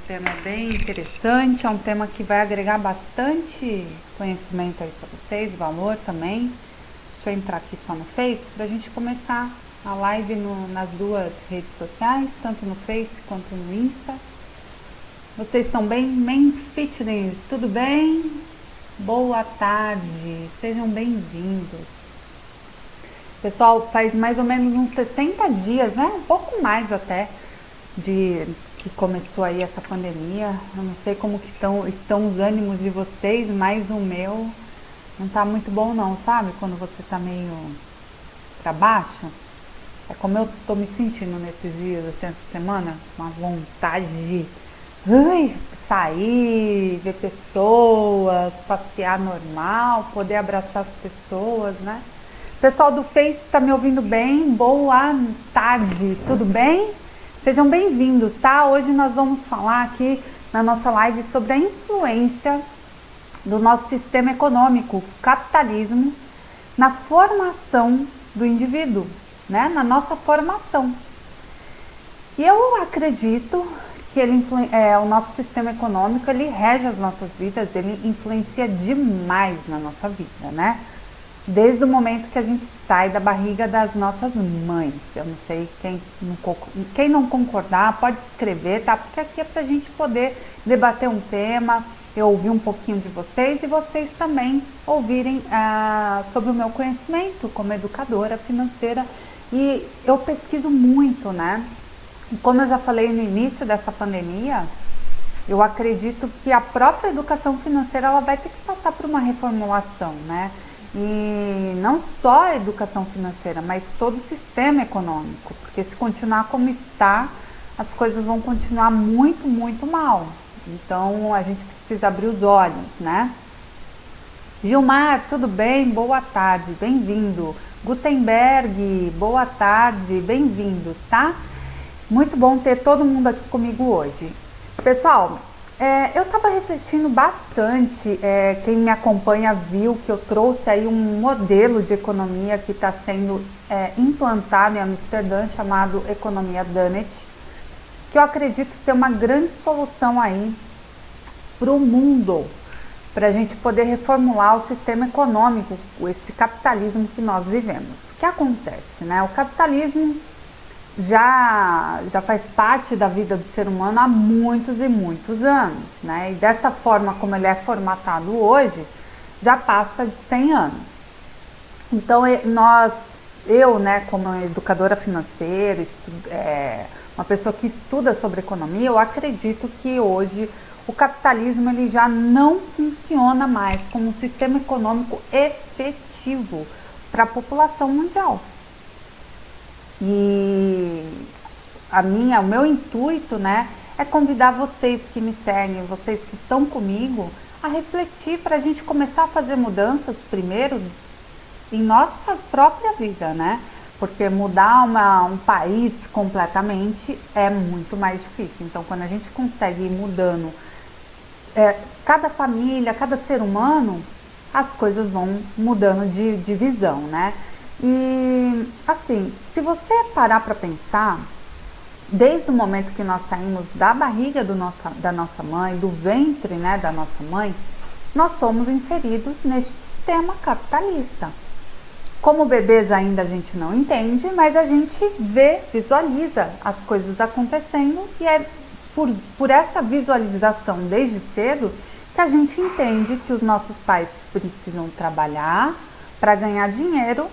tema bem interessante, é um tema que vai agregar bastante conhecimento aí para vocês, valor também. Deixa eu entrar aqui só no Face para a gente começar a live nas duas redes sociais, tanto no Face quanto no Insta. Vocês estão bem? Men Fitness, tudo bem? Boa tarde, sejam bem-vindos. Pessoal, faz mais ou menos uns 60 dias, né? Um pouco mais até, de que começou aí essa pandemia. Eu não sei como que estão os ânimos de vocês, mas o meu não tá muito bom não, sabe? Quando você tá meio pra baixo. É como eu tô me sentindo nesses dias, assim, essa semana. Uma vontade de sair, ver pessoas, passear normal, poder abraçar as pessoas, né? Pessoal do Face, está me ouvindo bem? Boa tarde, tudo bem? Sejam bem-vindos, tá? Hoje nós vamos falar aqui na nossa live sobre a influência do nosso sistema econômico, capitalismo, na formação do indivíduo, né? Na nossa formação. E eu acredito que o nosso sistema econômico, ele rege as nossas vidas, ele influencia demais na nossa vida, né? Desde o momento que a gente sai da barriga das nossas mães. Eu não sei, quem não concordar pode escrever, tá? Porque aqui é pra gente poder debater um tema, eu ouvir um pouquinho de vocês e vocês também ouvirem sobre o meu conhecimento como educadora financeira. E eu pesquiso muito, né? Como eu já falei no início dessa pandemia, eu acredito que a própria educação financeira ela vai ter que passar por uma reformulação, né? E não só a educação financeira, mas todo o sistema econômico, porque se continuar como está, as coisas vão continuar muito, muito mal. Então a gente precisa abrir os olhos, né? Gilmar, tudo bem? Boa tarde, bem-vindo. Gutenberg, boa tarde, bem-vindos, tá? Muito bom ter todo mundo aqui comigo hoje. Pessoal, eu estava refletindo bastante, quem me acompanha viu que eu trouxe aí um modelo de economia que está sendo implantado em Amsterdã, chamado Economia Dunnett, que eu acredito ser uma grande solução aí para o mundo, para a gente poder reformular o sistema econômico, esse capitalismo que nós vivemos. O que acontece, né? O capitalismo já faz parte da vida do ser humano há muitos e muitos anos, né? E dessa forma como ele é formatado hoje, já passa de 100 anos. Então eu, né, como educadora financeira, uma pessoa que estuda sobre economia, eu acredito que hoje o capitalismo ele já não funciona mais como um sistema econômico efetivo para a população mundial. E o meu intuito, né, é convidar vocês que me seguem, vocês que estão comigo, a refletir para a gente começar a fazer mudanças primeiro em nossa própria vida, né? Porque mudar um país completamente é muito mais difícil. Então, quando a gente consegue ir mudando cada família, cada ser humano, as coisas vão mudando de visão, né? E assim, se você parar para pensar, desde o momento que nós saímos da barriga da nossa mãe, do ventre, né, da nossa mãe, nós somos inseridos neste sistema capitalista. Como bebês ainda a gente não entende, mas a gente visualiza as coisas acontecendo e é por essa visualização desde cedo que a gente entende que os nossos pais precisam trabalhar para ganhar dinheiro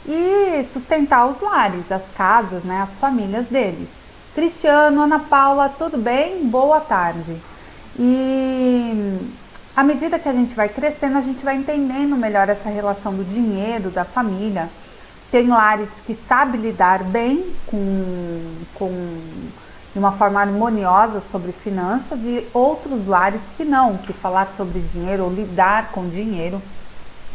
e sustentar os lares, as casas, né, as famílias deles. Cristiano, Ana Paula, tudo bem? Boa tarde. E à medida que a gente vai crescendo, a gente vai entendendo melhor essa relação do dinheiro, da família. Tem lares que sabem lidar bem de uma forma harmoniosa sobre finanças e outros lares que não, que falar sobre dinheiro ou lidar com dinheiro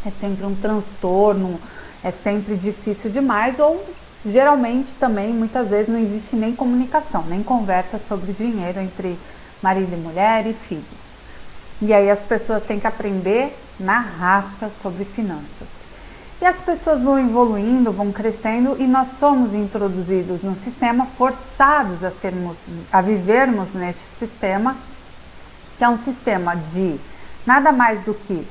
é sempre um transtorno, é sempre difícil demais ou geralmente também muitas vezes não existe nem comunicação, nem conversa sobre dinheiro entre marido e mulher e filhos. E aí as pessoas têm que aprender na raça sobre finanças. E as pessoas vão evoluindo, vão crescendo e nós somos introduzidos no sistema, forçados a vivermos neste sistema, que é um sistema de nada mais do que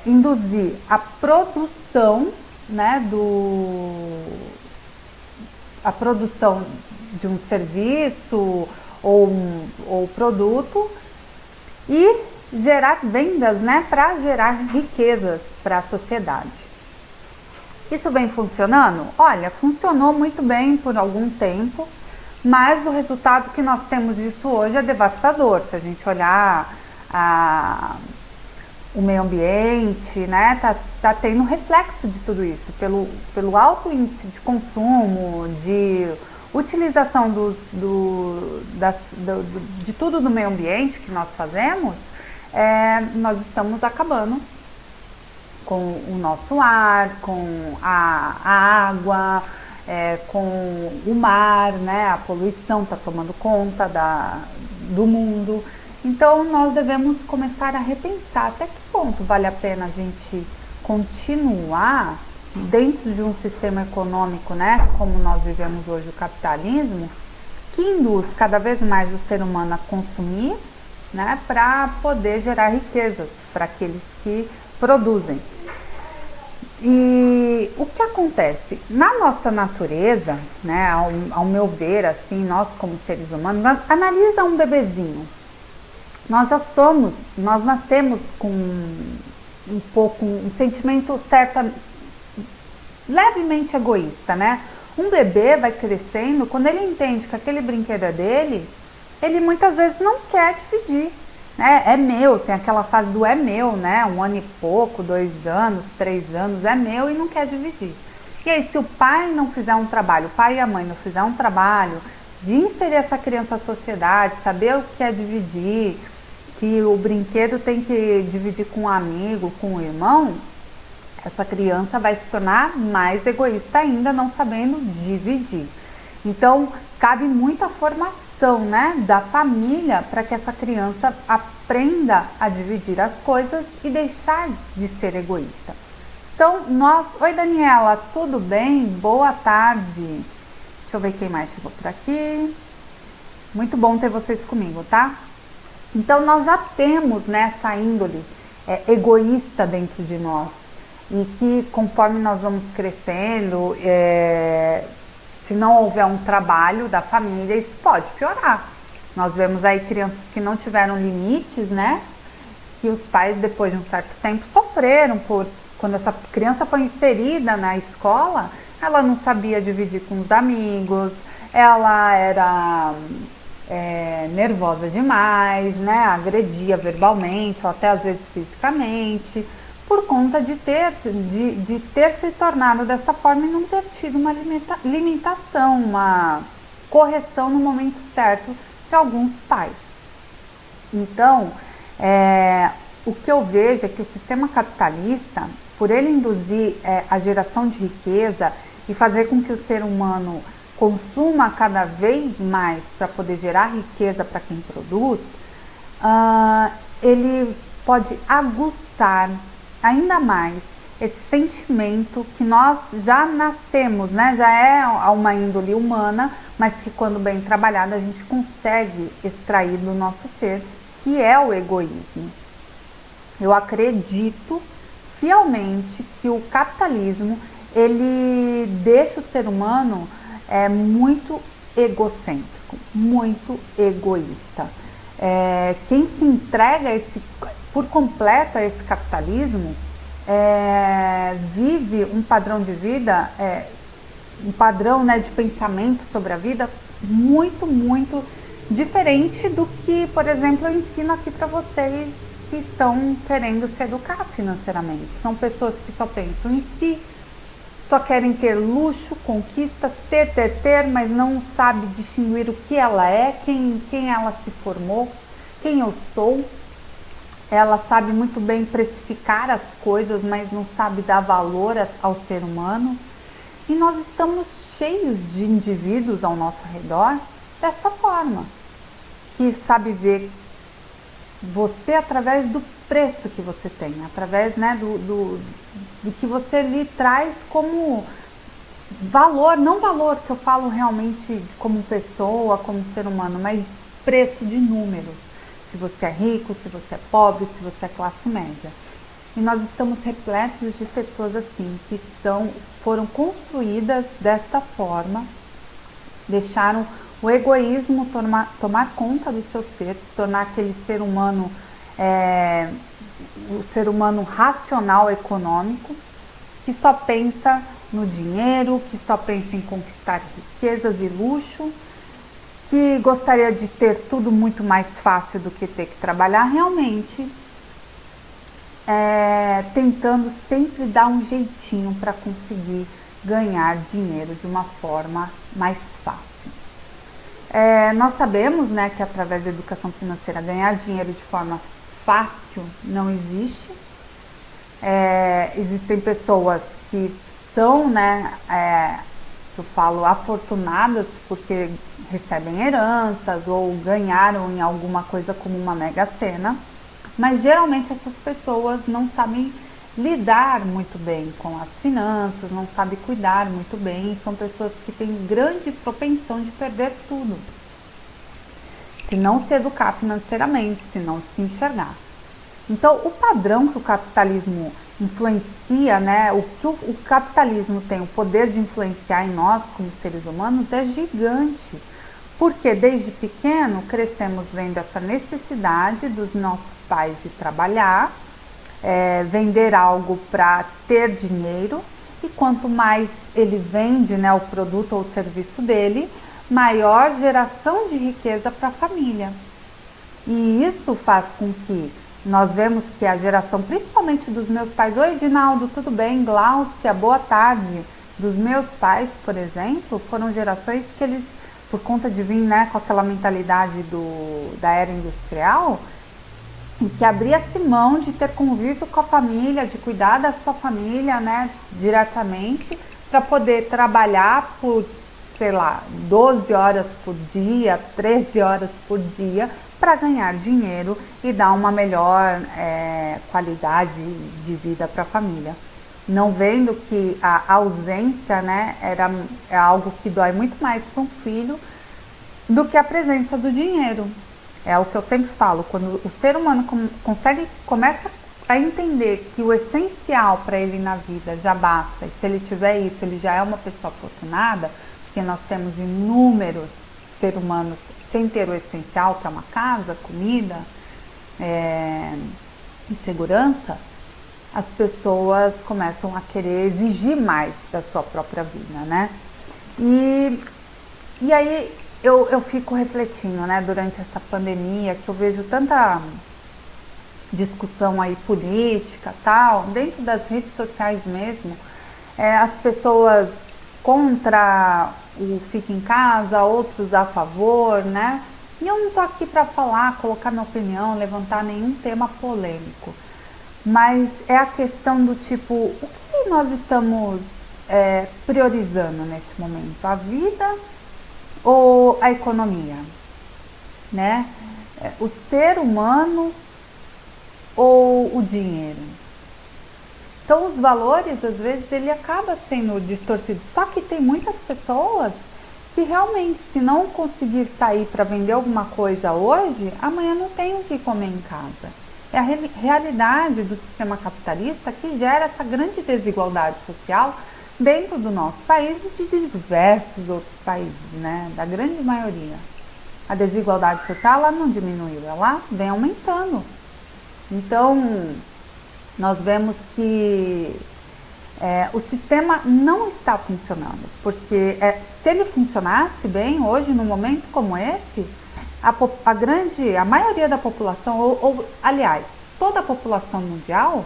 induzir a produção, né, a produção de um serviço ou produto e gerar vendas, né, para gerar riquezas para a sociedade. Isso vem funcionando? Olha, funcionou muito bem por algum tempo, mas o resultado que nós temos disso hoje é devastador. Se a gente olhar o meio ambiente, né, tá tendo reflexo de tudo isso, pelo alto índice de consumo, de utilização de tudo do meio ambiente que nós fazemos, nós estamos acabando com o nosso ar, com a água, com o mar, né? A poluição está tomando conta do mundo. Então nós devemos começar a repensar até que ponto vale a pena a gente continuar dentro de um sistema econômico, né? Como nós vivemos hoje, o capitalismo, que induz cada vez mais o ser humano a consumir, né? Para poder gerar riquezas para aqueles que produzem. E o que acontece? Na nossa natureza, né, ao meu ver, assim, nós como seres humanos, analisa um bebezinho. Nós nascemos com um sentimento levemente egoísta, né? Um bebê vai crescendo, quando ele entende que aquele brinquedo é dele, ele muitas vezes não quer dividir. É meu, tem aquela fase do é meu, né? 1 ano e pouco, 2 anos, 3 anos, é meu e não quer dividir. E aí, se o pai não fizer um trabalho, o pai e a mãe não fizer um trabalho de inserir essa criança à sociedade, saber o que é dividir, que o brinquedo tem que dividir com um amigo, com um irmão, essa criança vai se tornar mais egoísta ainda, não sabendo dividir. Então, cabe muita formação, né, da família para que essa criança aprenda a dividir as coisas e deixar de ser egoísta. Então, oi Daniela, tudo bem? Boa tarde. Deixa eu ver quem mais chegou por aqui. Muito bom ter vocês comigo, tá? Então, nós já temos, né, essa índole egoísta dentro de nós e que conforme nós vamos crescendo, se não houver um trabalho da família, isso pode piorar. Nós vemos aí crianças que não tiveram limites, né? Que os pais, depois de um certo tempo, sofreram quando essa criança foi inserida na escola, ela não sabia dividir com os amigos, ela era nervosa demais, né? Agredia verbalmente ou até às vezes fisicamente, por conta de ter se tornado dessa forma e não ter tido uma limitação, uma correção no momento certo de alguns pais. Então, o que eu vejo é que o sistema capitalista, por ele induzir a geração de riqueza e fazer com que o ser humano consuma cada vez mais para poder gerar riqueza para quem produz, ele pode aguçar ainda mais esse sentimento que nós já nascemos, né? Já é uma índole humana, mas que quando bem trabalhada a gente consegue extrair do nosso ser, que é o egoísmo. Eu acredito fielmente que o capitalismo, ele deixa o ser humano muito egocêntrico, muito egoísta. Quem se entrega por completo a esse capitalismo vive um padrão de vida, um padrão, né, de pensamento sobre a vida muito, muito diferente do que, por exemplo, eu ensino aqui para vocês que estão querendo se educar financeiramente. São pessoas que só pensam em si, só querem ter luxo, conquistas, ter, mas não sabe distinguir o que ela é, quem ela se formou, quem eu sou. Ela sabe muito bem precificar as coisas, mas não sabe dar valor ao ser humano. E nós estamos cheios de indivíduos ao nosso redor dessa forma, que sabe ver você através do preço que você tem, através, né, do que você lhe traz como valor, não valor que eu falo realmente como pessoa, como ser humano, mas preço de números. Se você é rico, se você é pobre, se você é classe média. E nós estamos repletos de pessoas assim, que foram construídas desta forma, deixaram o egoísmo tomar conta do seu ser, se tornar aquele ser humano, o ser humano racional econômico, que só pensa no dinheiro, que só pensa em conquistar riquezas e luxo, que gostaria de ter tudo muito mais fácil do que ter que trabalhar, realmente tentando sempre dar um jeitinho para conseguir ganhar dinheiro de uma forma mais fácil. Nós sabemos, né, que através da educação financeira ganhar dinheiro de forma fácil não existe. Existem pessoas que são, né, eu falo afortunadas porque recebem heranças ou ganharam em alguma coisa como uma mega sena, mas geralmente essas pessoas não sabem lidar muito bem com as finanças, não sabem cuidar muito bem, são pessoas que têm grande propensão de perder tudo, se não se educar financeiramente, se não se enxergar. Então, o padrão que o capitalismo influencia, né, o que o capitalismo tem o poder de influenciar em nós como seres humanos é gigante, porque desde pequeno crescemos vendo essa necessidade dos nossos pais de trabalhar, vender algo para ter dinheiro, e quanto mais ele vende, né, o produto ou o serviço dele, maior geração de riqueza para a família. E isso faz com que nós vemos que a geração, principalmente dos meus pais, oi Edinaldo, tudo bem? Gláucia, boa tarde. Dos meus pais, por exemplo, foram gerações que eles, por conta de vir, né, com aquela mentalidade da era industrial, em que abria-se mão de ter convívio com a família, de cuidar da sua família, né, diretamente, para poder trabalhar por, sei lá, 12 horas por dia, 13 horas por dia, para ganhar dinheiro e dar uma melhor qualidade de vida para a família. Não vendo que a ausência, né, é algo que dói muito mais para um filho do que a presença do dinheiro. É o que eu sempre falo, quando o ser humano começa a entender que o essencial para ele na vida já basta, e se ele tiver isso, ele já é uma pessoa afortunada, porque nós temos inúmeros seres humanos sem ter o essencial para uma casa, comida e segurança, as pessoas começam a querer exigir mais da sua própria vida, né? E aí eu fico refletindo, né, durante essa pandemia, que eu vejo tanta discussão aí política, tal, dentro das redes sociais mesmo, as pessoas contra o fica em casa, outros a favor, né? E eu não tô aqui para falar, colocar minha opinião, levantar nenhum tema polêmico, mas é a questão do tipo, o que nós estamos priorizando neste momento? A vida ou a economia, né? O ser humano ou o dinheiro? Então os valores, às vezes, ele acaba sendo distorcido. Só que tem muitas pessoas que realmente, se não conseguir sair para vender alguma coisa hoje, amanhã não tem o que comer em casa. É a realidade do sistema capitalista que gera essa grande desigualdade social dentro do nosso país e de diversos outros países, né? Da grande maioria. A desigualdade social, ela não diminuiu, ela vem aumentando. Então, nós vemos que o sistema não está funcionando, porque se ele funcionasse bem hoje, num momento como esse, a maioria da população, aliás, toda a população mundial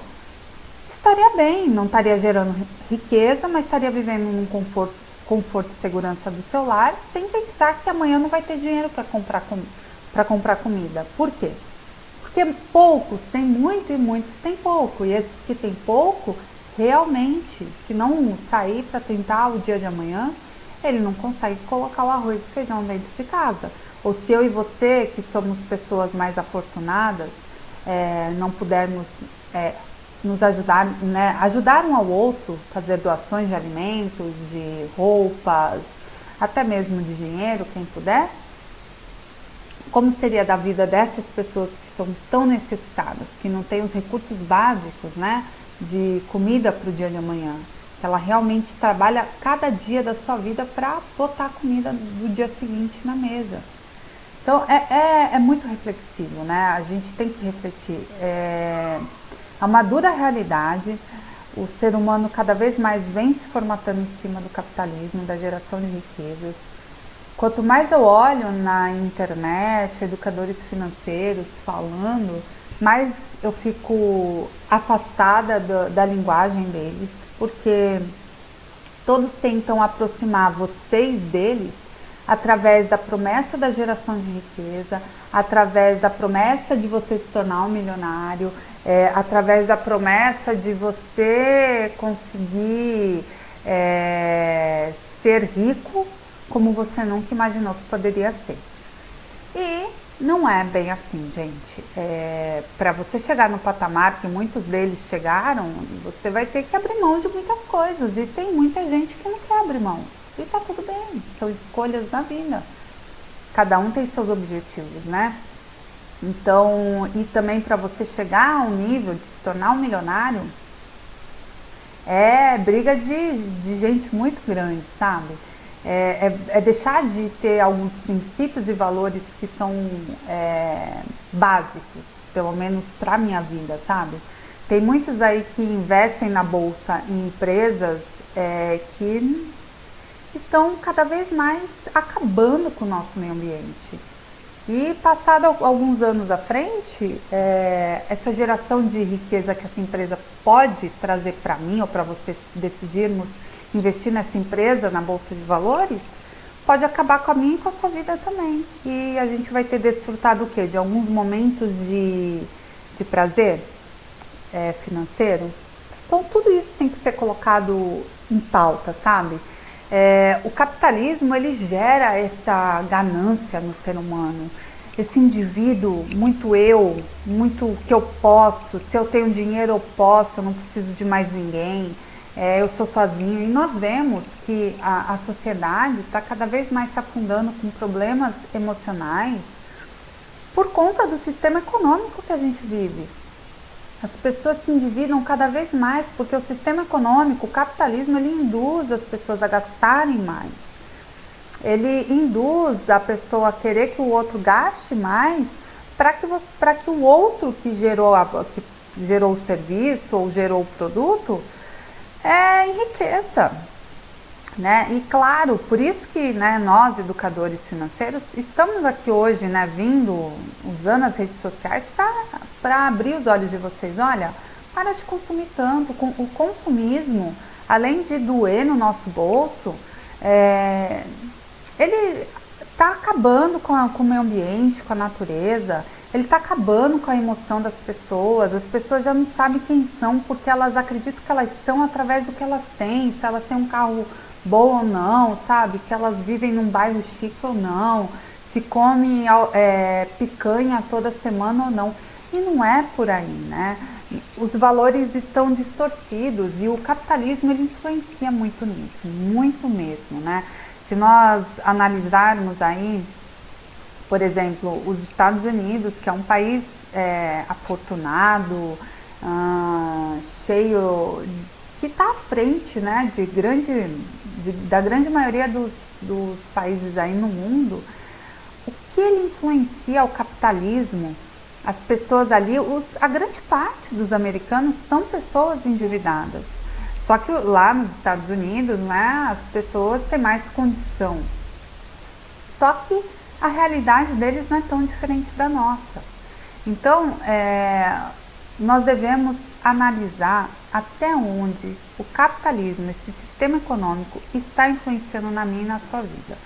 estaria bem, não estaria gerando riqueza, mas estaria vivendo num conforto e segurança do seu lar, sem pensar que amanhã não vai ter dinheiro para comprar comida. Por quê? Porque poucos têm muito e muitos têm pouco. E esses que têm pouco, realmente, se não sair para tentar o dia de amanhã, ele não consegue colocar o arroz e feijão dentro de casa. Ou se eu e você, que somos pessoas mais afortunadas, não pudermos nos ajudar, né, ajudar um ao outro, fazer doações de alimentos, de roupas, até mesmo de dinheiro, quem puder, como seria da vida dessas pessoas que são tão necessitadas, que não têm os recursos básicos, né, de comida para o dia de amanhã, que ela realmente trabalha cada dia da sua vida para botar a comida do dia seguinte na mesa. Então é muito reflexivo, né? A gente tem que refletir. É uma dura realidade. O ser humano cada vez mais vem se formatando em cima do capitalismo, da geração de riquezas. Quanto mais eu olho na internet, educadores financeiros falando, mais eu fico afastada da linguagem deles, porque todos tentam aproximar vocês deles através da promessa da geração de riqueza, através da promessa de você se tornar um milionário, através da promessa de você conseguir ser rico como você nunca imaginou que poderia ser. E não é bem assim, gente. Para você chegar no patamar que muitos deles chegaram, você vai ter que abrir mão de muitas coisas. E tem muita gente que não quer abrir mão. E tá tudo bem, são escolhas da vida. Cada um tem seus objetivos, né? Então, e também para você chegar ao nível de se tornar um milionário, é briga de gente muito grande, sabe? É deixar de ter alguns princípios e valores que são básicos, pelo menos para a minha vida, sabe? Tem muitos aí que investem na bolsa em empresas que estão cada vez mais acabando com o nosso meio ambiente. E passado alguns anos à frente, essa geração de riqueza que essa empresa pode trazer para mim ou para você decidirmos investir nessa empresa, na Bolsa de Valores, pode acabar com a minha e com a sua vida também. E a gente vai ter desfrutado o quê? De alguns momentos de prazer financeiro. Então tudo isso tem que ser colocado em pauta, sabe? O capitalismo, ele gera essa ganância no ser humano, esse indivíduo muito muito que eu posso, se eu tenho dinheiro eu posso, eu não preciso de mais ninguém, eu sou sozinho. E nós vemos que a sociedade está cada vez mais se afundando com problemas emocionais por conta do sistema econômico que a gente vive. As pessoas se endividam cada vez mais porque o sistema econômico, o capitalismo, ele induz as pessoas a gastarem mais. Ele induz a pessoa a querer que o outro gaste mais para que o outro que gerou o serviço ou gerou o produto enriqueça. Né? E claro, por isso que, né, nós, educadores financeiros, estamos aqui hoje, né, usando as redes sociais para abrir os olhos de vocês. Olha, para de consumir tanto. O consumismo, além de doer no nosso bolso, ele está acabando com o meio ambiente, com a natureza, ele está acabando com a emoção das pessoas. As pessoas já não sabem quem são porque elas acreditam que elas são através do que elas têm, se elas têm um carro bom ou não, sabe? Se elas vivem num bairro chique ou não, se come picanha toda semana ou não. E não é por aí, né? Os valores estão distorcidos e o capitalismo, ele influencia muito nisso, muito mesmo, né? Se nós analisarmos aí, por exemplo, os Estados Unidos, que é um país afortunado, cheio, que está à frente, né, da grande maioria dos países aí no mundo, o que ele influencia o capitalismo? As pessoas ali, a grande parte dos americanos são pessoas endividadas. Só que lá nos Estados Unidos, né, as pessoas têm mais condição. Só que a realidade deles não é tão diferente da nossa. Então, nós devemos analisar até onde o capitalismo, esse sistema econômico, está influenciando na minha e na sua vida.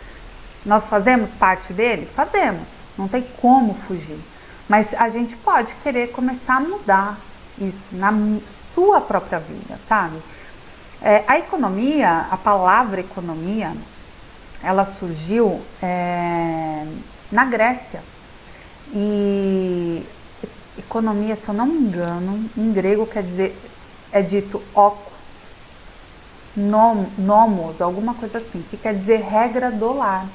Nós fazemos parte dele? Fazemos, não tem como fugir. Mas a gente pode querer começar a mudar isso na sua própria vida, sabe? A economia, a palavra economia, ela surgiu na Grécia. E economia, se eu não me engano, em grego quer dizer é dito ocus, nomos, alguma coisa assim, que quer dizer regra do lar.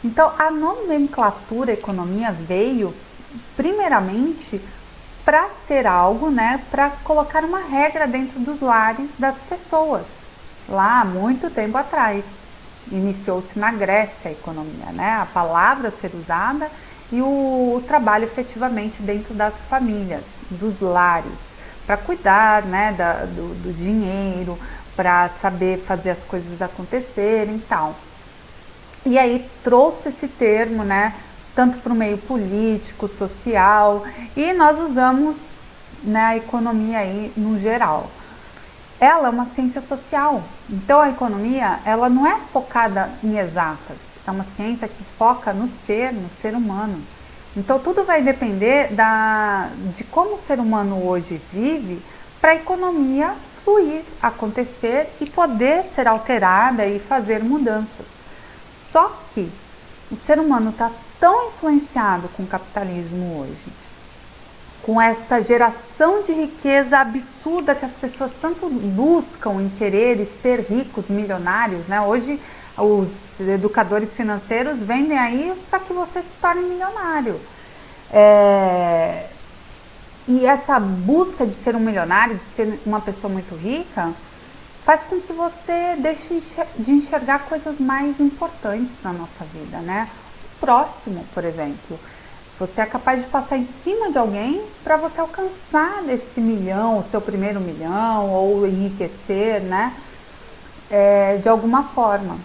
Então, a nomenclatura economia veio, primeiramente, para ser algo, né, para colocar uma regra dentro dos lares das pessoas, lá há muito tempo atrás. Iniciou-se na Grécia a economia, né, a palavra ser usada e o trabalho efetivamente dentro das famílias, dos lares, para cuidar, né, do dinheiro, para saber fazer as coisas acontecerem e tal. E aí trouxe esse termo, né, tanto para o meio político, social, e nós usamos, né, a economia aí no geral. Ela é uma ciência social, então a economia ela não é focada em exatas, é uma ciência que foca no ser humano. Então tudo vai depender de como o ser humano hoje vive para a economia fluir, acontecer e poder ser alterada e fazer mudanças. Só que o ser humano está tão influenciado com o capitalismo hoje, com essa geração de riqueza absurda que as pessoas tanto buscam em querer e ser ricos, milionários, né? Hoje os educadores financeiros vendem aí para que você se torne milionário. E essa busca de ser um milionário, de ser uma pessoa muito rica, faz com que você deixe de enxergar coisas mais importantes na nossa vida, né? O próximo, por exemplo. Você é capaz de passar em cima de alguém para você alcançar esse milhão, o seu primeiro milhão, ou enriquecer, né? De alguma forma.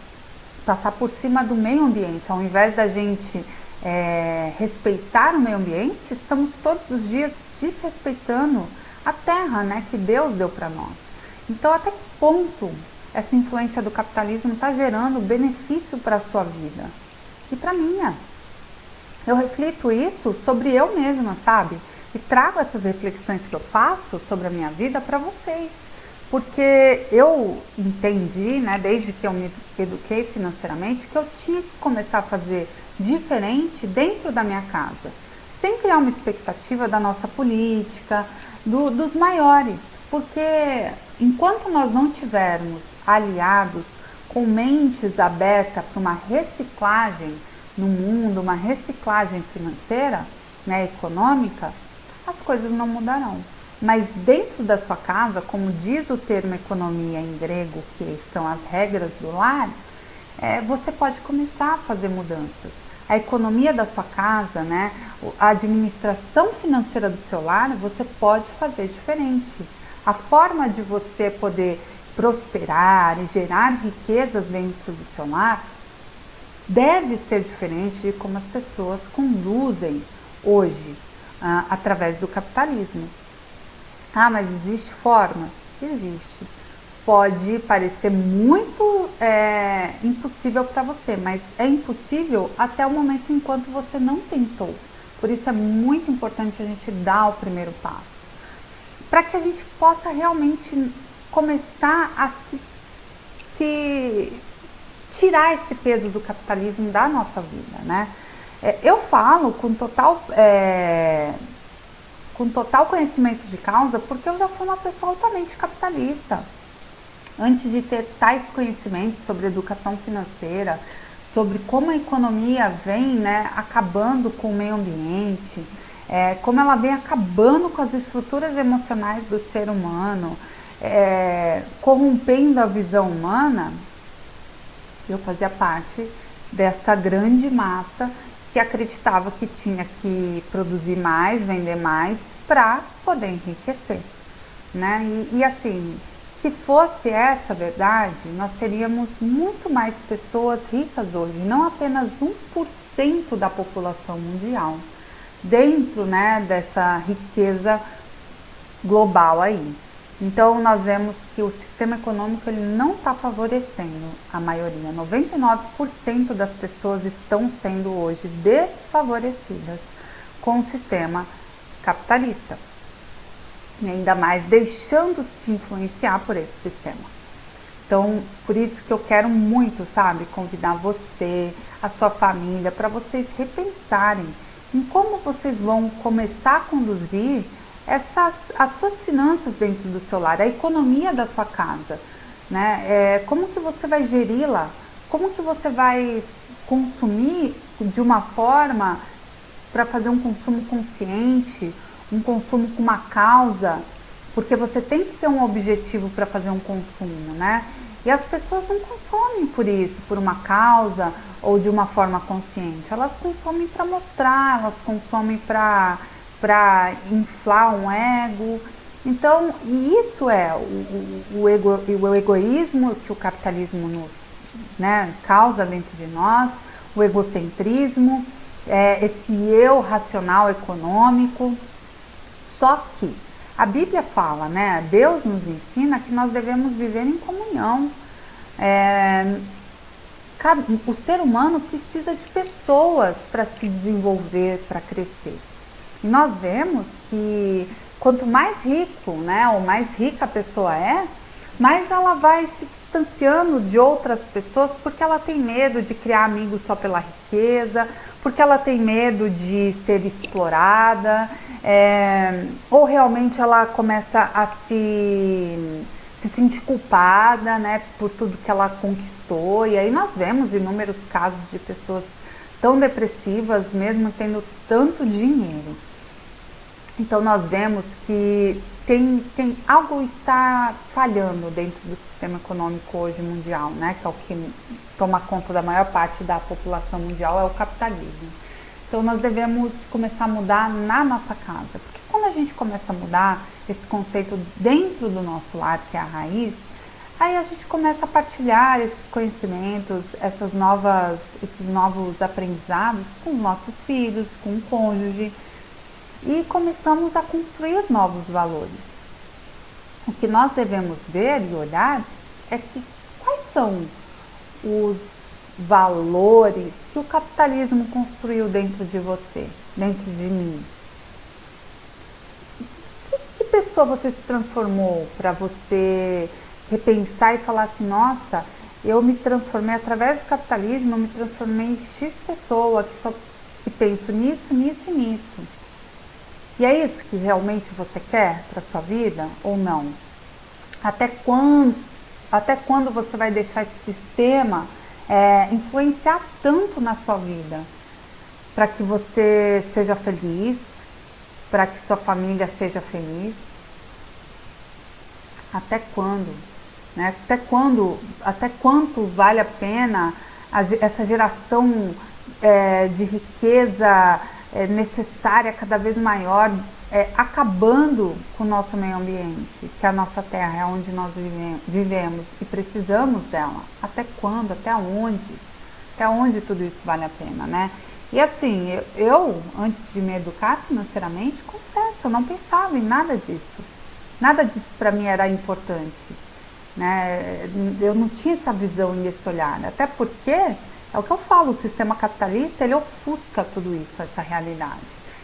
Passar por cima do meio ambiente. Ao invés da gente respeitar o meio ambiente, estamos todos os dias desrespeitando a terra, né? Que Deus deu para nós. Então, até que ponto essa influência do capitalismo está gerando benefício para a sua vida? E para a minha. Eu reflito isso sobre eu mesma, sabe? E trago essas reflexões que eu faço sobre a minha vida para vocês. Porque eu entendi, né, desde que eu me eduquei financeiramente, que eu tinha que começar a fazer diferente dentro da minha casa. Sem criar uma expectativa da nossa política, dos maiores. Porque enquanto nós não tivermos aliados com mentes abertas para uma reciclagem no mundo, uma reciclagem financeira, né, econômica, as coisas não mudarão. Mas dentro da sua casa, como diz o termo economia em grego, que são as regras do lar, você pode começar a fazer mudanças. A economia da sua casa, né, a administração financeira do seu lar, você pode fazer diferente. A forma de você poder prosperar e gerar riquezas dentro do seu lar deve ser diferente de como as pessoas conduzem hoje, através do capitalismo. Ah, mas existe formas? Existe. Pode parecer muito impossível para você, mas é impossível até o momento enquanto você não tentou. Por isso é muito importante a gente dar o primeiro passo. Para que a gente possa realmente começar a se tirar esse peso do capitalismo da nossa vida, né? Eu falo com total conhecimento de causa, porque eu já fui uma pessoa altamente capitalista. Antes de ter tais conhecimentos sobre educação financeira, sobre como a economia vem, né, acabando com o meio ambiente, como ela vem acabando com as estruturas emocionais do ser humano, corrompendo a visão humana, eu fazia parte dessa grande massa que acreditava que tinha que produzir mais, vender mais para poder enriquecer, né? E assim, se fosse essa a verdade, nós teríamos muito mais pessoas ricas hoje, não apenas 1% da população mundial, dentro, né, dessa riqueza global aí. Então, nós vemos que o sistema econômico ele não está favorecendo a maioria. 99% das pessoas estão sendo hoje desfavorecidas com o sistema capitalista. E ainda mais deixando-se influenciar por esse sistema. Então, por isso que eu quero muito, sabe, convidar você, a sua família, para vocês repensarem em como vocês vão começar a conduzir as suas finanças dentro do seu lar, a economia da sua casa, né? Como que você vai geri-la? Como que você vai consumir de uma forma para fazer um consumo consciente, um consumo com uma causa, porque você tem que ter um objetivo para fazer um consumo, né? E as pessoas não consomem por isso, por uma causa ou de uma forma consciente. Elas consomem para mostrar, elas consomem para inflar um ego. Então, e isso é o egoísmo que o capitalismo nos, né, causa dentro de nós, o egocentrismo, esse eu racional econômico. Só que a Bíblia fala, né, Deus nos ensina que nós devemos viver em comunhão. O ser humano precisa de pessoas para se desenvolver, para crescer. E nós vemos que quanto mais rico, né, ou mais rica a pessoa mais ela vai se distanciando de outras pessoas porque ela tem medo de criar amigos só pela riqueza, porque ela tem medo de ser explorada, ou realmente ela começa a se sentir culpada, né, por tudo que ela conquistou. E aí nós vemos inúmeros casos de pessoas tão depressivas, mesmo tendo tanto dinheiro. Então nós vemos que tem algo está falhando dentro do sistema econômico hoje mundial, né? Que é o que toma conta da maior parte da população mundial, é o capitalismo. Então nós devemos começar a mudar na nossa casa, porque quando a gente começa a mudar esse conceito dentro do nosso lar, que é a raiz, aí a gente começa a partilhar esses conhecimentos, esses novos aprendizados com os nossos filhos, com o cônjuge, e começamos a construir novos valores. O que nós devemos ver e olhar é que quais são os valores que o capitalismo construiu dentro de você, dentro de mim. Que pessoa você se transformou para você repensar e falar assim, nossa, eu me transformei através do capitalismo, eu me transformei em X pessoa que penso nisso, nisso e nisso. E é isso que realmente você quer para a sua vida ou não? Até quando você vai deixar esse sistema influenciar tanto na sua vida? Para que você seja feliz, para que sua família seja feliz? Até quando? Né? Até quanto vale a pena essa geração de riqueza necessária, cada vez maior, acabando com o nosso meio ambiente, que é a nossa terra, é onde nós vivemos e precisamos dela. Até quando? Até onde? Até onde tudo isso vale a pena, né? E assim, eu antes de me educar financeiramente, confesso, eu não pensava em nada disso. Nada disso para mim era importante, né? Eu não tinha essa visão e esse olhar, até porque é o que eu falo, o sistema capitalista, ele ofusca tudo isso, essa realidade.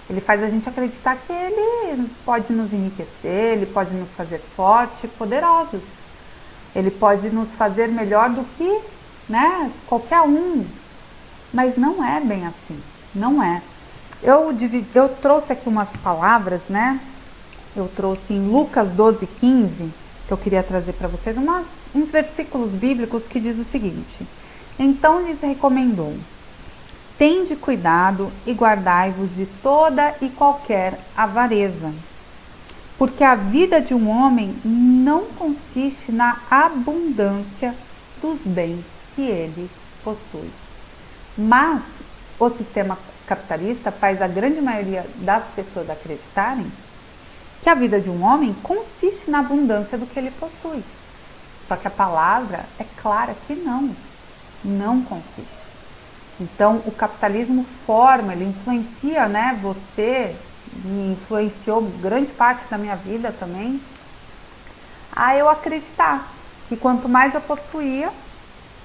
Ele faz a gente acreditar que ele pode nos enriquecer, ele pode nos fazer fortes, poderosos. Ele pode nos fazer melhor do que, né, qualquer um. Mas não é bem assim, não é. Eu trouxe aqui umas palavras, né? Eu trouxe em Lucas 12:15, que eu queria trazer para vocês, uns versículos bíblicos que diz o seguinte: então lhes recomendou, tende cuidado e guardai-vos de toda e qualquer avareza, porque a vida de um homem não consiste na abundância dos bens que ele possui. Mas o sistema capitalista faz a grande maioria das pessoas acreditarem que a vida de um homem consiste na abundância do que ele possui. Só que a palavra é clara que não consiste. Então o capitalismo forma, ele influencia, né, você, me influenciou grande parte da minha vida também, a eu acreditar que quanto mais eu possuía,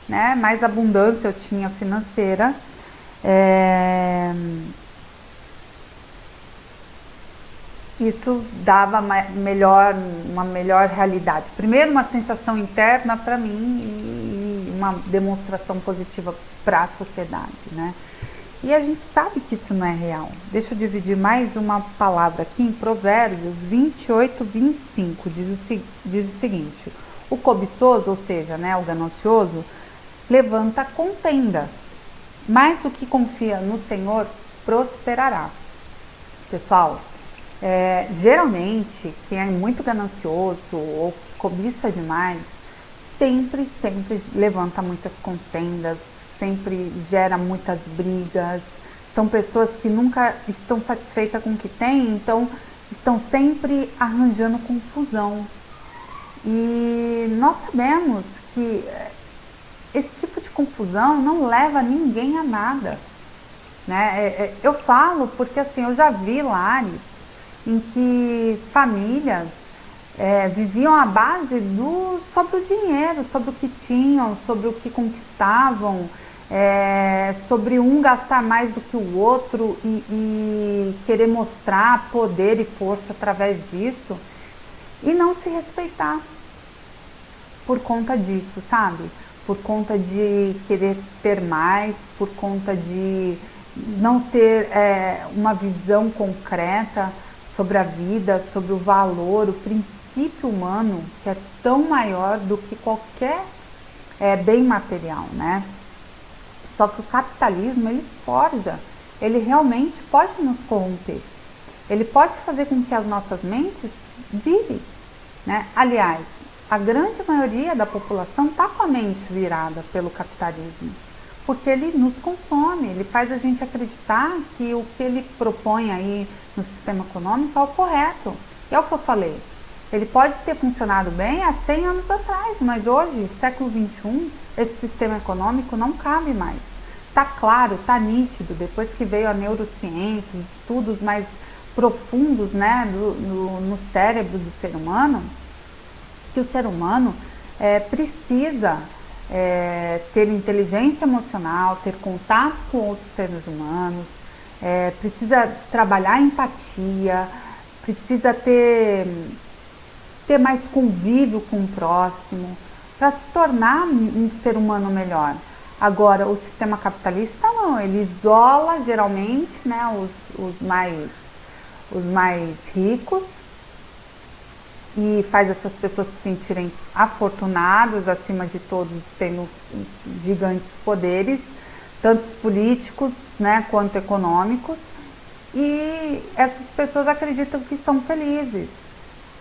né, mais abundância eu tinha financeira, isso dava uma melhor realidade. Primeiro, uma sensação interna para mim e uma demonstração positiva para a sociedade, né? E a gente sabe que isso não é real. Deixa eu dividir mais uma palavra aqui em Provérbios 28, 25. Diz o seguinte: o cobiçoso, ou seja, né, o ganancioso, levanta contendas, mas o que confia no Senhor prosperará. Pessoal, geralmente quem é muito ganancioso ou cobiça demais, sempre levanta muitas contendas, sempre gera muitas brigas. São pessoas que nunca estão satisfeitas com o que têm, então estão sempre arranjando confusão. E nós sabemos que esse tipo de confusão não leva ninguém a nada, né? Eu falo porque assim, eu já vi lares em que famílias viviam à base sobre o dinheiro, sobre o que tinham, sobre o que conquistavam, sobre um gastar mais do que o outro e querer mostrar poder e força através disso e não se respeitar por conta disso, sabe? Por conta de querer ter mais, por conta de não ter uma visão concreta sobre a vida, sobre o valor, o princípio humano, que é tão maior do que qualquer bem material, né? Só que o capitalismo, ele forja, ele realmente pode nos corromper. Ele pode fazer com que as nossas mentes virem, né? Aliás, a grande maioria da população está com a mente virada pelo capitalismo, porque ele nos consome, ele faz a gente acreditar que o que ele propõe aí no sistema econômico é o correto. É o que eu falei. Ele pode ter funcionado bem há 100 anos atrás, mas hoje, século XXI, esse sistema econômico não cabe mais. Está claro, está nítido, depois que veio a neurociência, os estudos mais profundos, né, no cérebro do ser humano, que o ser humano precisa ter inteligência emocional, ter contato com outros seres humanos, precisa trabalhar a empatia, precisa ter mais convívio com o próximo, para se tornar um ser humano melhor. Agora, o sistema capitalista não, ele isola geralmente, né, os mais ricos, e faz essas pessoas se sentirem afortunadas, acima de todos, tendo gigantes poderes, tanto políticos, né, quanto econômicos, e essas pessoas acreditam que são felizes.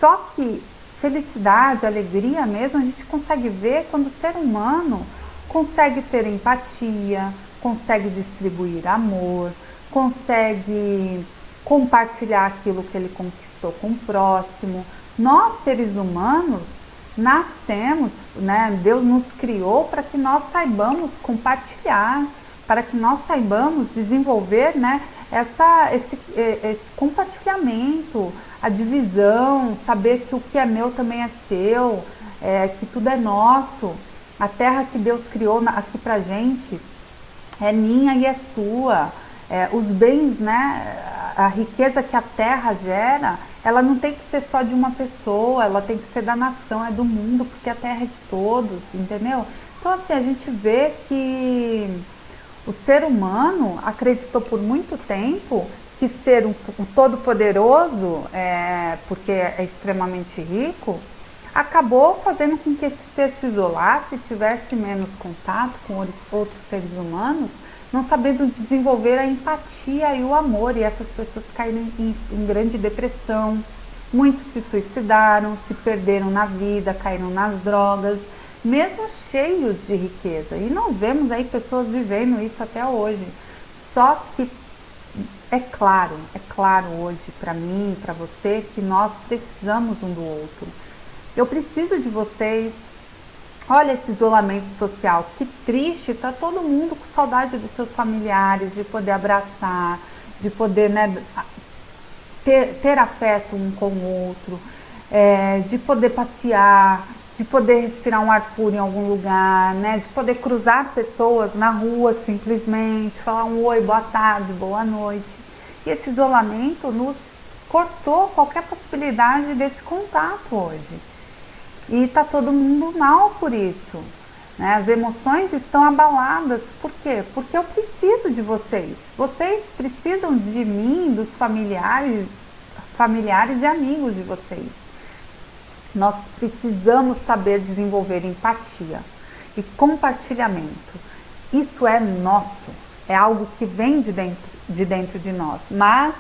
Só que felicidade, alegria mesmo, a gente consegue ver quando o ser humano consegue ter empatia, consegue distribuir amor, consegue compartilhar aquilo que ele conquistou com o próximo. Nós, seres humanos, nascemos, né? Deus nos criou para que nós saibamos compartilhar, para que nós saibamos desenvolver, né, esse compartilhamento, a divisão, saber que o que é meu também é seu, que tudo é nosso. A terra que Deus criou aqui pra gente é minha e é sua. Os bens, né, a riqueza que a terra gera, ela não tem que ser só de uma pessoa, ela tem que ser da nação, é do mundo, porque a terra é de todos, entendeu? Então, assim, a gente vê que o ser humano acreditou por muito tempo que ser um todo-poderoso, porque é extremamente rico, acabou fazendo com que esse ser se isolasse, tivesse menos contato com outros seres humanos, não sabendo desenvolver a empatia e o amor, e essas pessoas caíram em grande depressão, muitos se suicidaram, se perderam na vida, caíram nas drogas, mesmo cheios de riqueza, e nós vemos aí pessoas vivendo isso até hoje. Só que é claro hoje para mim, para você, que nós precisamos um do outro. Eu preciso de vocês. Olha esse isolamento social, que triste, tá todo mundo com saudade dos seus familiares, de poder abraçar, de poder, né, ter afeto um com o outro, de poder passear, de poder respirar um ar puro em algum lugar, né, de poder cruzar pessoas na rua simplesmente, falar um oi, boa tarde, boa noite. E esse isolamento nos cortou qualquer possibilidade desse contato hoje. E está todo mundo mal por isso, né? As emoções estão abaladas. Por quê? Porque eu preciso preciso de vocês. Vocês precisam de mim, dos familiares e amigos de vocês. Nós precisamos saber desenvolver empatia e compartilhamento. Isso é nosso, é algo que vem de dentro de nós. Mas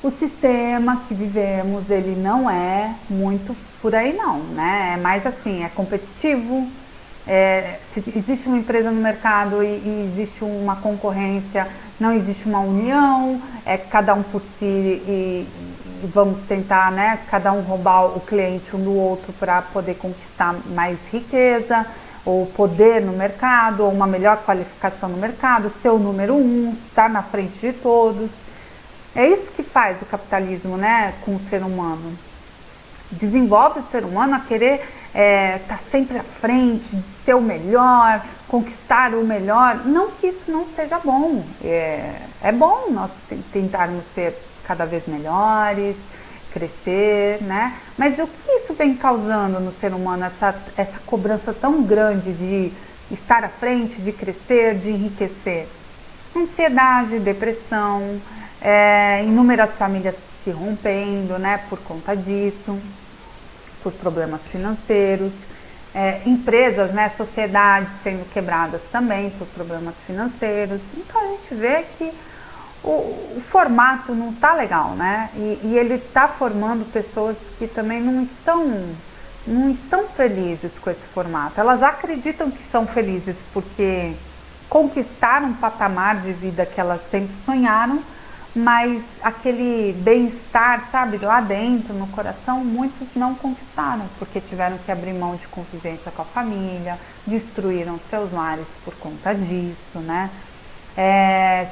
o sistema que vivemos, ele não é muito por aí não, né? É mais assim, é competitivo. Se existe uma empresa no mercado e existe uma concorrência, não existe uma união, é cada um por si e vamos tentar, né, cada um roubar o cliente um do outro para poder conquistar mais riqueza, ou poder no mercado, ou uma melhor qualificação no mercado, ser o número um, estar na frente de todos. É isso que faz o capitalismo, né, com o ser humano. Desenvolve o ser humano a querer estar sempre à frente, ser o melhor, conquistar o melhor. Não que isso não seja bom. É bom nós tentarmos ser cada vez melhores, crescer, né? Mas o que isso vem causando no ser humano, essa cobrança tão grande de estar à frente, de crescer, de enriquecer? Ansiedade, depressão, inúmeras famílias se rompendo, né, por conta disso, por problemas financeiros, empresas, né, sociedades sendo quebradas também por problemas financeiros. Então a gente vê que o formato não está legal, né? E ele está formando pessoas que também não estão felizes com esse formato. Elas acreditam que são felizes porque conquistaram um patamar de vida que elas sempre sonharam, mas aquele bem-estar, sabe, lá dentro, no coração, muitos não conquistaram, porque tiveram que abrir mão de convivência com a família, destruíram seus lares por conta disso, né?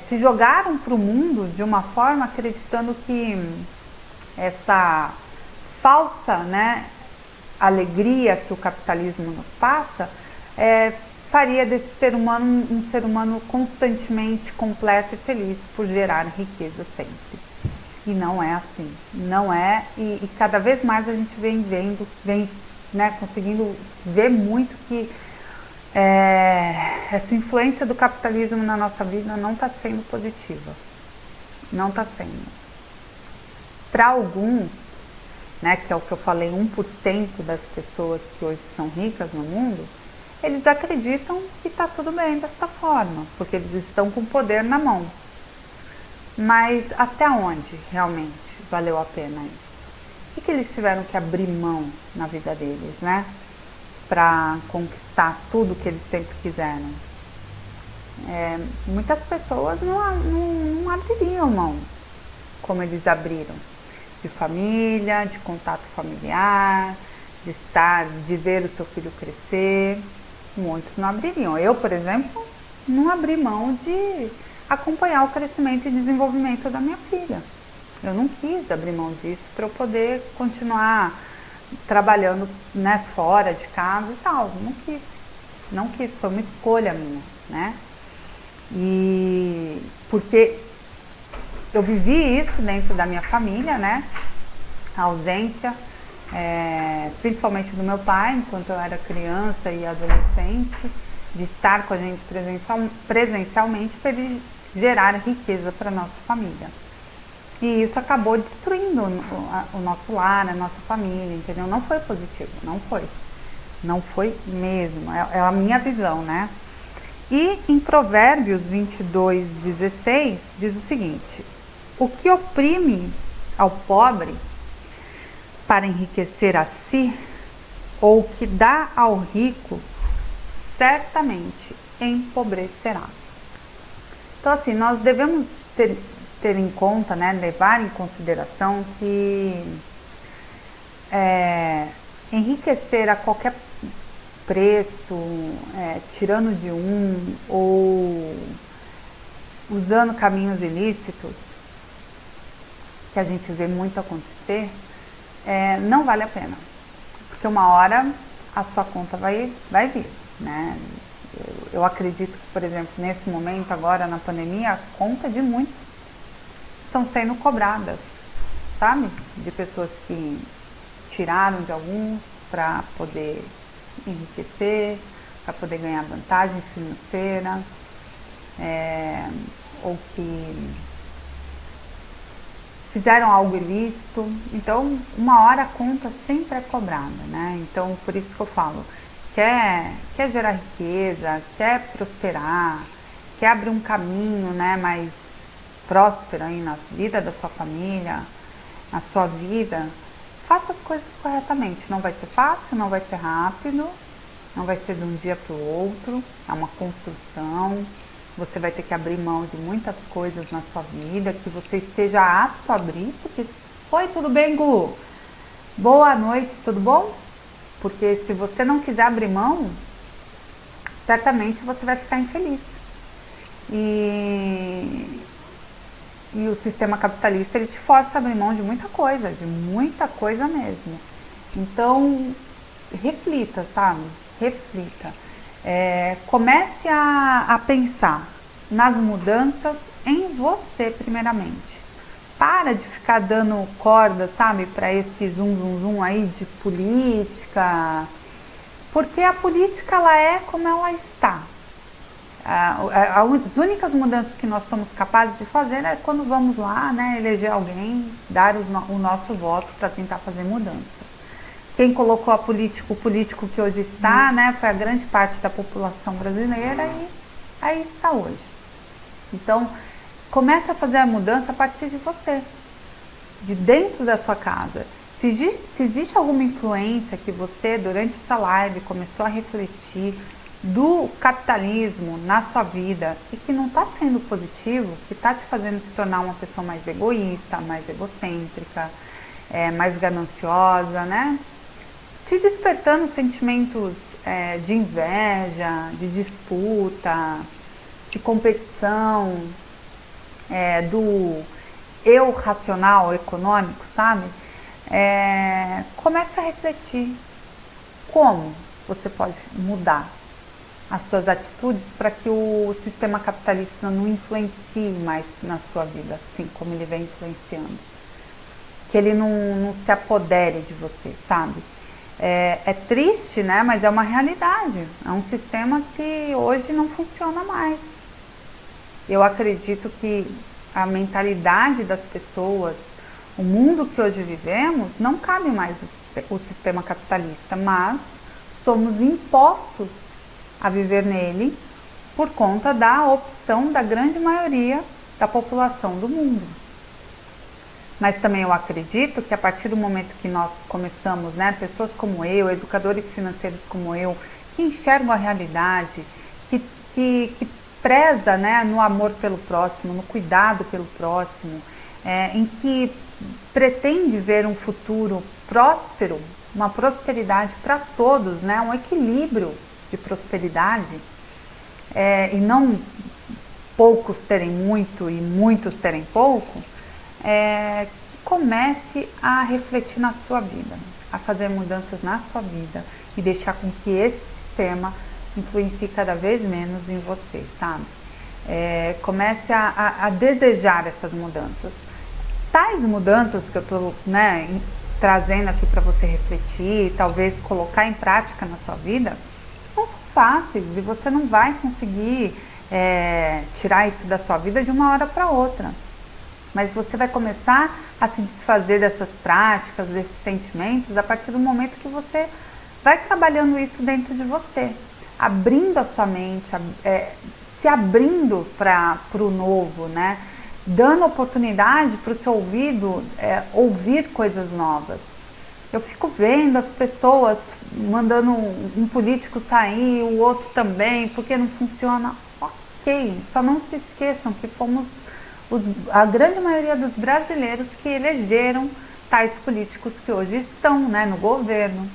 Se jogaram para o mundo de uma forma acreditando que essa falsa, né, alegria que o capitalismo nos passa faria desse ser humano um ser humano constantemente completo e feliz por gerar riqueza sempre. E não é assim, não é, e cada vez mais a gente vem né, conseguindo ver muito que essa influência do capitalismo na nossa vida não está sendo positiva, não está sendo. Para alguns, né, que é o que eu falei, 1% das pessoas que hoje são ricas no mundo, eles acreditam que está tudo bem dessa forma, porque eles estão com o poder na mão. Mas até onde realmente valeu a pena isso? O que eles tiveram que abrir mão na vida deles, né? Para conquistar tudo que eles sempre quiseram. Muitas pessoas não abririam mão como eles abriram, de família, de contato familiar, de ver o seu filho crescer. Muitos não abririam. Eu, por exemplo, não abri mão de acompanhar o crescimento e desenvolvimento da minha filha. Eu não quis abrir mão disso para eu poder continuar trabalhando, né, fora de casa e tal. Não quis, foi uma escolha minha, né? E porque eu vivi isso dentro da minha família, né? A ausência, principalmente do meu pai, enquanto eu era criança e adolescente, de estar com a gente presencialmente para ele gerar riqueza para a nossa família. E isso acabou destruindo o nosso lar, a nossa família, entendeu? Não foi positivo, não foi. Não foi mesmo, é a minha visão, né? E em Provérbios 22:16 diz o seguinte: o que oprime ao pobre para enriquecer a si, ou o que dá ao rico, certamente empobrecerá. Então, assim, nós devemos ter em conta, né, levar em consideração que enriquecer a qualquer preço, tirando de um ou usando caminhos ilícitos, que a gente vê muito acontecer, não vale a pena, porque uma hora a sua conta vai vir, né? Eu acredito que, por exemplo, nesse momento agora na pandemia, a conta de muitos estão sendo cobradas, sabe? De pessoas que tiraram de alguns para poder enriquecer, para poder ganhar vantagem financeira. ou que fizeram algo ilícito. Então, uma hora a conta sempre é cobrada, né? Então, por isso que eu falo, quer gerar riqueza, quer prosperar, quer abrir um caminho, né, mais próspero aí na vida da sua família, na sua vida, faça as coisas corretamente. Não vai ser fácil, não vai ser rápido, não vai ser de um dia para o outro, é uma construção. Você vai ter que abrir mão de muitas coisas na sua vida, que você esteja apto a abrir, porque... Oi, tudo bem, Gu? Boa noite, tudo bom? Porque se você não quiser abrir mão, certamente você vai ficar infeliz. E o sistema capitalista, ele te força a abrir mão de muita coisa mesmo. Então, reflita, sabe? Reflita. Comece a pensar nas mudanças em você primeiramente. Para de ficar dando corda, sabe, para esse zum aí de política, porque a política, ela é como ela está. As únicas mudanças que nós somos capazes de fazer é quando vamos lá, né, eleger alguém, dar o nosso voto para tentar fazer mudança. Quem colocou o político que hoje está, né, foi a grande parte da população brasileira e aí está hoje. Então, comece a fazer a mudança a partir de você, de dentro da sua casa. Se existe alguma influência que você, durante essa live, começou a refletir do capitalismo na sua vida e que não está sendo positivo, que está te fazendo se tornar uma pessoa mais egoísta, mais egocêntrica, mais gananciosa, né? Te despertando sentimentos de inveja, de disputa, de competição, do eu racional econômico, sabe? Comece a refletir como você pode mudar as suas atitudes para que o sistema capitalista não influencie mais na sua vida, assim como ele vem influenciando. Que ele não se apodere de você, sabe? É triste, né? Mas é uma realidade. É um sistema que hoje não funciona mais. Eu acredito que a mentalidade das pessoas, o mundo que hoje vivemos, não cabe mais o sistema capitalista, mas somos impostos a viver nele por conta da opção da grande maioria da população do mundo. Mas também eu acredito que a partir do momento que nós começamos, né, pessoas como eu, educadores financeiros como eu, que enxergam a realidade, que preza, né, no amor pelo próximo, no cuidado pelo próximo, em que pretende ver um futuro próspero, uma prosperidade para todos, né, um equilíbrio de prosperidade, e não poucos terem muito e muitos terem pouco, que comece a refletir na sua vida, a fazer mudanças na sua vida e deixar com que esse sistema influencie cada vez menos em você, sabe? Comece a desejar essas mudanças. Tais mudanças que eu estou, né, trazendo aqui para você refletir, talvez colocar em prática na sua vida, não são fáceis e você não vai conseguir tirar isso da sua vida de uma hora para outra. Mas você vai começar a se desfazer dessas práticas, desses sentimentos, a partir do momento que você vai trabalhando isso dentro de você, abrindo a sua mente, se abrindo para o novo, né? Dando oportunidade para o seu ouvido ouvir coisas novas. Eu fico vendo as pessoas mandando um político sair, o outro também, porque não funciona. Ok, só não se esqueçam que fomos a grande maioria dos brasileiros que elegeram tais políticos que hoje estão, né, no governo.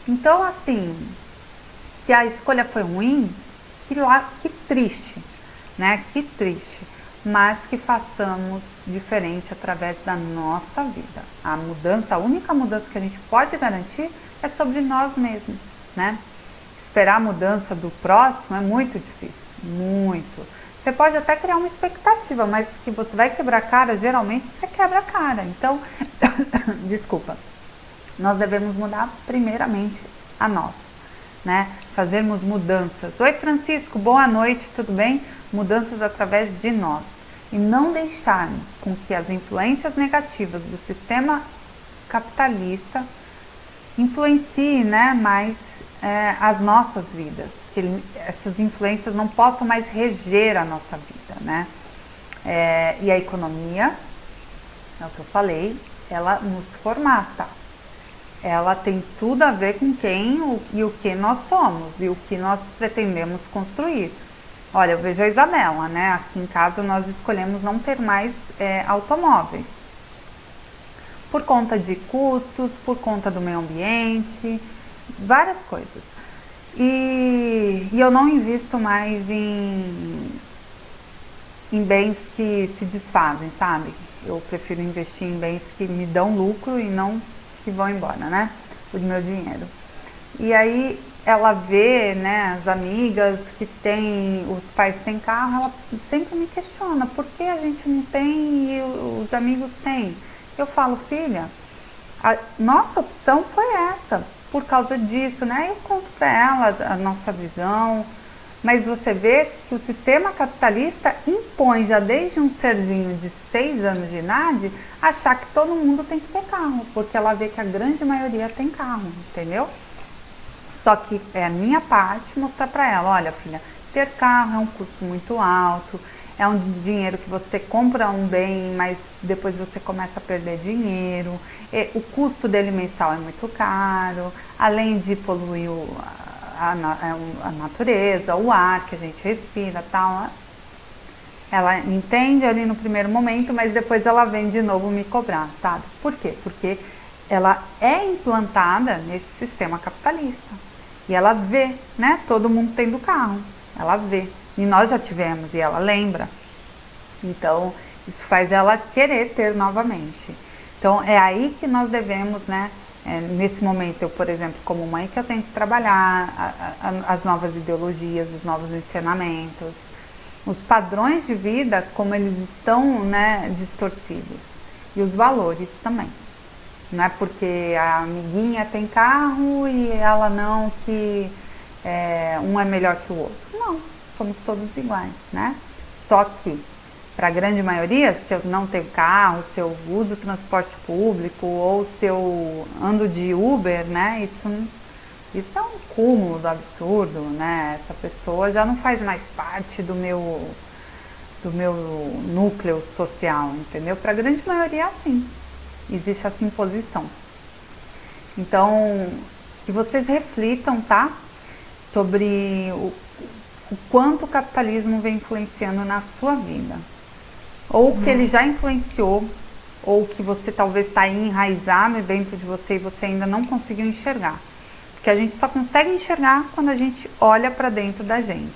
Então, assim, se a escolha foi ruim, que triste, né? Que triste. Mas que façamos diferente através da nossa vida. A mudança, a única mudança que a gente pode garantir é sobre nós mesmos, né? Esperar a mudança do próximo é muito difícil, muito. Você pode até criar uma expectativa, mas que você vai quebrar a cara, geralmente você quebra a cara. Então, desculpa, nós devemos mudar primeiramente a nós, né? Fazermos mudanças. Oi, Francisco, boa noite, tudo bem? mudanças através de nós e não deixarmos com que as influências negativas do sistema capitalista influenciem, né, mais as nossas vidas, que essas influências não possam mais reger a nossa vida, né? E a economia, é o que eu falei, ela nos formata. Ela tem tudo a ver com quem e o que nós somos e o que nós pretendemos construir. Olha, eu vejo a Isabela, né? Aqui em casa nós escolhemos não ter mais automóveis. Por conta de custos, por conta do meio ambiente, várias coisas. E eu não invisto mais em bens que se desfazem, sabe? Eu prefiro investir em bens que me dão lucro e não que vão embora, né? O meu dinheiro. E aí ela vê, né, as amigas que tem, os pais têm carro, ela sempre me questiona, por que a gente não tem e os amigos têm? Eu falo, filha, a nossa opção foi essa, por causa disso, né? Eu conto para ela a nossa visão, mas você vê que o sistema capitalista impõe já desde um serzinho de 6 anos de idade achar que todo mundo tem que ter carro, porque ela vê que a grande maioria tem carro, entendeu? Só que é a minha parte mostrar para ela, olha filha, ter carro é um custo muito alto, é um dinheiro que você compra um bem, mas depois você começa a perder dinheiro, o custo dele mensal é muito caro, além de poluir a natureza, o ar que a gente respira, tal. Ela entende ali no primeiro momento, mas depois ela vem de novo me cobrar, sabe? Por quê? Porque ela é implantada neste sistema capitalista e ela vê, né? Todo mundo tendo carro, ela vê. E nós já tivemos e ela lembra. Então, isso faz ela querer ter novamente. Então, é aí que nós devemos, né? Nesse momento, eu, por exemplo, como mãe, que eu tenho que trabalhar as novas ideologias, os novos ensinamentos, os padrões de vida, como eles estão, né, distorcidos. E os valores também. Não é porque a amiguinha tem carro e ela não, que um é melhor que o outro. Não, somos todos iguais, né? Só que, para a grande maioria, se eu não tenho carro, se eu uso transporte público ou se eu ando de Uber, né? Isso é um cúmulo do absurdo, né? Essa pessoa já não faz mais parte do meu núcleo social, entendeu? Para a grande maioria é assim. Existe essa imposição. Então, que vocês reflitam, tá? Sobre o quanto o capitalismo vem influenciando na sua vida. Ou que ele já influenciou, ou que você talvez está aí enraizado dentro de você e você ainda não conseguiu enxergar. Porque a gente só consegue enxergar quando a gente olha para dentro da gente,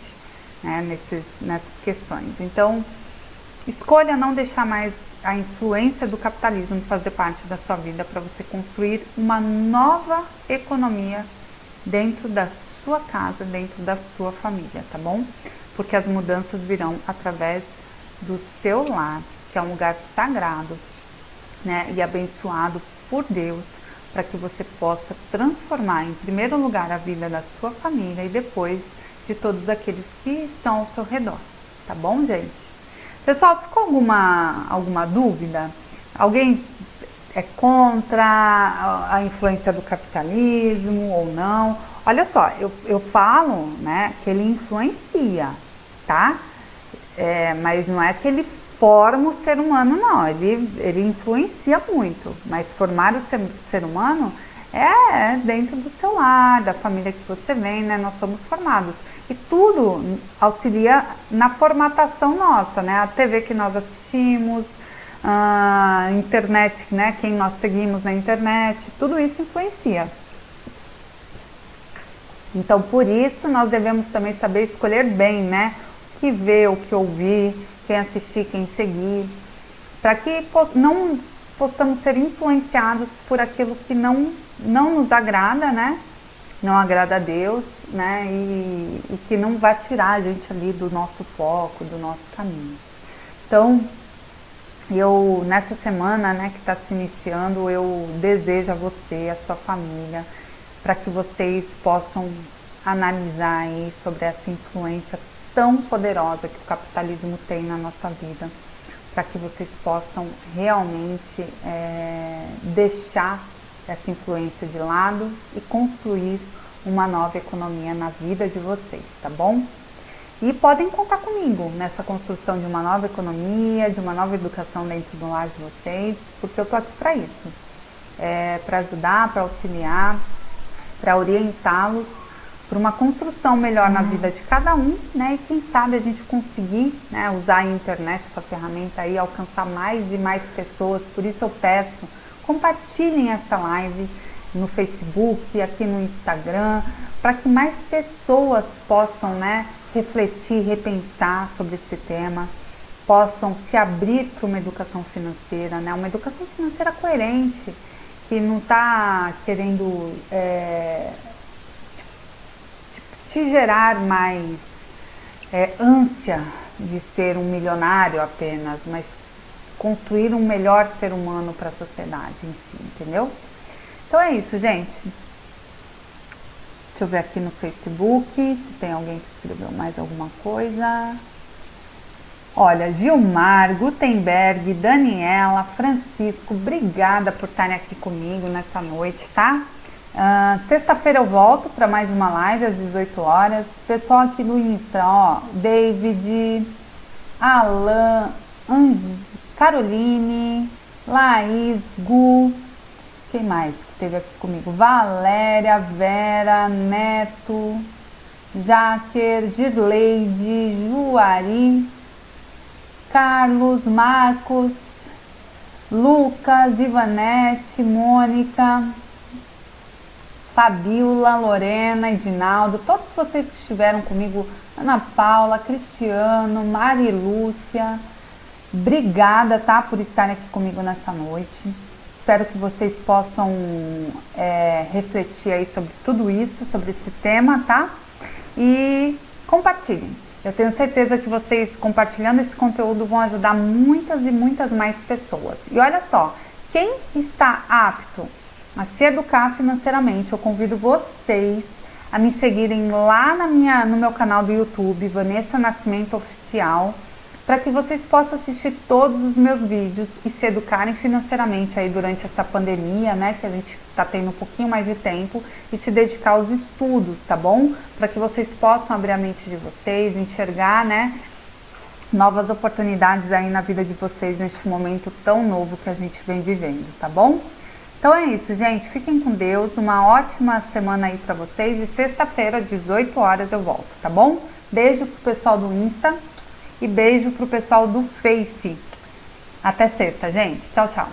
né? Nessas questões. Então, escolha não deixar mais a influência do capitalismo fazer parte da sua vida para você construir uma nova economia dentro da sua casa, dentro da sua família, tá bom? Porque as mudanças virão através do seu lar, que é um lugar sagrado, né, e abençoado por Deus, para que você possa transformar em primeiro lugar a vida da sua família e depois de todos aqueles que estão ao seu redor, tá bom, gente? Pessoal, ficou alguma dúvida? Alguém é contra a influência do capitalismo ou não? Olha só, eu falo, né, que ele influencia, tá? Mas não é que ele forma o ser humano, não. Ele influencia muito, mas formar o ser humano é dentro do seu lar, da família que você vem, né? Nós somos formados. E tudo auxilia na formatação nossa, né? A TV que nós assistimos, a internet, né? Quem nós seguimos na internet, tudo isso influencia. Então, por isso, nós devemos também saber escolher bem, né? O que ver, o que ouvir, quem assistir, quem seguir, para que não possamos ser influenciados por aquilo que não nos agrada, né? Não agrada a Deus, né? E que não vai tirar a gente ali do nosso foco, do nosso caminho. Então, eu nessa semana, né, que está se iniciando, eu desejo a você, a sua família, para que vocês possam analisar aí sobre essa influência tão poderosa que o capitalismo tem na nossa vida, para que vocês possam realmente deixar essa influência de lado e construir uma nova economia na vida de vocês, tá bom? E podem contar comigo nessa construção de uma nova economia, de uma nova educação dentro do lar de vocês, porque eu tô aqui para isso, para ajudar, para auxiliar, para orientá-los para uma construção melhor na vida de cada um, né? E quem sabe a gente conseguir, né, usar a internet, essa ferramenta aí, alcançar mais e mais pessoas. Por isso eu peço, compartilhem essa live no Facebook, aqui no Instagram, para que mais pessoas possam, né, refletir, repensar sobre esse tema, possam se abrir para uma educação financeira, né? Uma educação financeira coerente, que não está querendo te gerar mais ânsia de ser um milionário apenas, mas construir um melhor ser humano para a sociedade em si, entendeu? Então é isso, gente. Deixa eu ver aqui no Facebook se tem alguém que escreveu mais alguma coisa. Olha, Gilmar, Gutenberg, Daniela, Francisco, obrigada por estarem aqui comigo nessa noite, tá? Sexta-feira eu volto para mais uma live às 18 horas. Pessoal aqui no Insta, ó, David, Alan, Caroline, Laís, Gu, quem mais que esteve aqui comigo? Valéria, Vera, Neto, Jaquer, Dirleide, Juari, Carlos, Marcos, Lucas, Ivanete, Mônica, Fabiola, Lorena, Edinaldo, todos vocês que estiveram comigo, Ana Paula, Cristiano, Mari Lúcia, obrigada, tá, por estarem aqui comigo nessa noite. Espero que vocês possam refletir aí sobre tudo isso, sobre esse tema, tá? E compartilhem. Eu tenho certeza que vocês, compartilhando esse conteúdo, vão ajudar muitas e muitas mais pessoas. E olha só, quem está apto a se educar financeiramente, eu convido vocês a me seguirem lá no meu canal do YouTube, Vanessa Nascimento Oficial, para que vocês possam assistir todos os meus vídeos e se educarem financeiramente aí durante essa pandemia, né, que a gente está tendo um pouquinho mais de tempo, e se dedicar aos estudos, tá bom? Para que vocês possam abrir a mente de vocês, enxergar, né, novas oportunidades aí na vida de vocês neste momento tão novo que a gente vem vivendo, tá bom? Então é isso, gente. Fiquem com Deus. Uma ótima semana aí para vocês. E sexta-feira, às 18 horas, eu volto, tá bom? Beijo pro pessoal do Insta e beijo pro pessoal do Face. Até sexta, gente. Tchau, tchau.